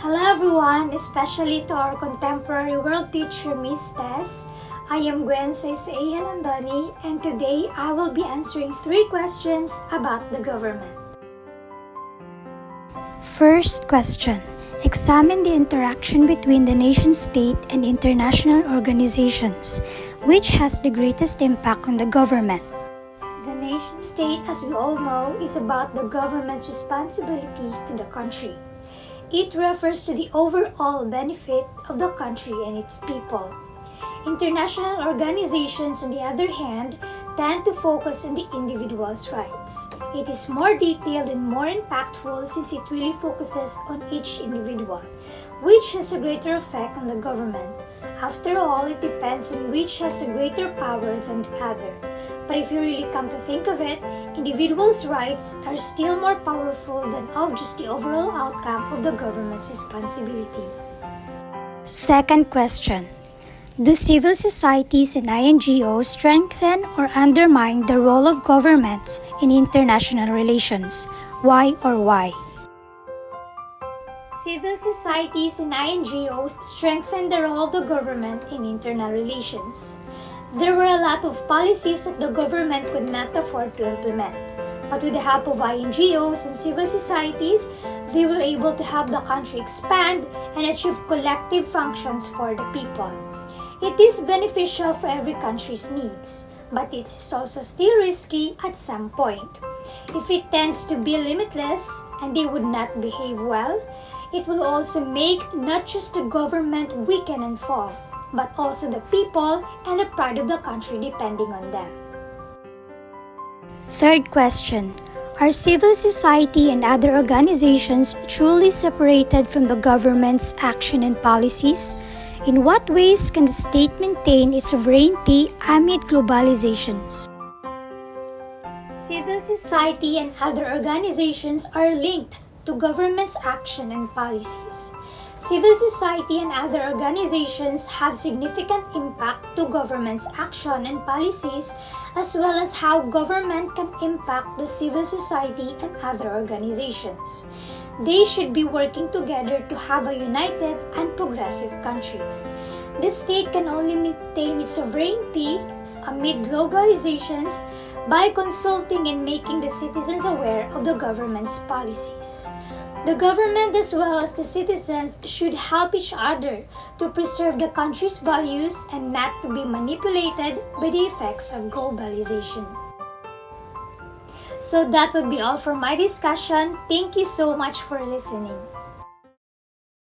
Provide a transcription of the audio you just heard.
Hello everyone, especially to our contemporary world teacher, Miss Tess. I am Gwen Halandani, and today I will be answering 3 questions about the government. First question. Examine the interaction between the nation-state and international organizations. Which has the greatest impact on the government? The nation-state, as we all know, is about the government's responsibility to the country. It refers to the overall benefit of the country and its people. International organizations, on the other hand, tend to focus on the individual's rights. It is more detailed and more impactful since it really focuses on each individual, which has a greater effect on the government. After all, it depends on which has a greater power than the other. But if you really come to think of it, individuals' rights are still more powerful than of just the overall outcome of the government's responsibility. Second question. Do civil societies and INGOs strengthen or undermine the role of governments in international relations? Why or why? Civil societies and INGOs strengthen the role of the government in internal relations. There were a lot of policies that the government could not afford to implement. But with the help of INGOs and civil societies, they were able to help the country expand and achieve collective functions for the people. It is beneficial for every country's needs, but it is also still risky at some point. If it tends to be limitless and they would not behave well, it will also make not just the government weaken and fall, but also the people and the pride of the country depending on them. Third question. Are civil society and other organizations truly separated from the government's action and policies? In what ways can the state maintain its sovereignty amid globalizations? Civil society and other organizations are linked to government's action and policies. Civil society and other organizations have significant impact to government's action and policies, as well as how government can impact the civil society and other organizations. They should be working together to have a united and progressive country. The state can only maintain its sovereignty amid globalizations by consulting and making the citizens aware of the government's policies. The government as well as the citizens should help each other to preserve the country's values and not to be manipulated by the effects of globalization. So that would be all for my discussion. Thank you so much for listening.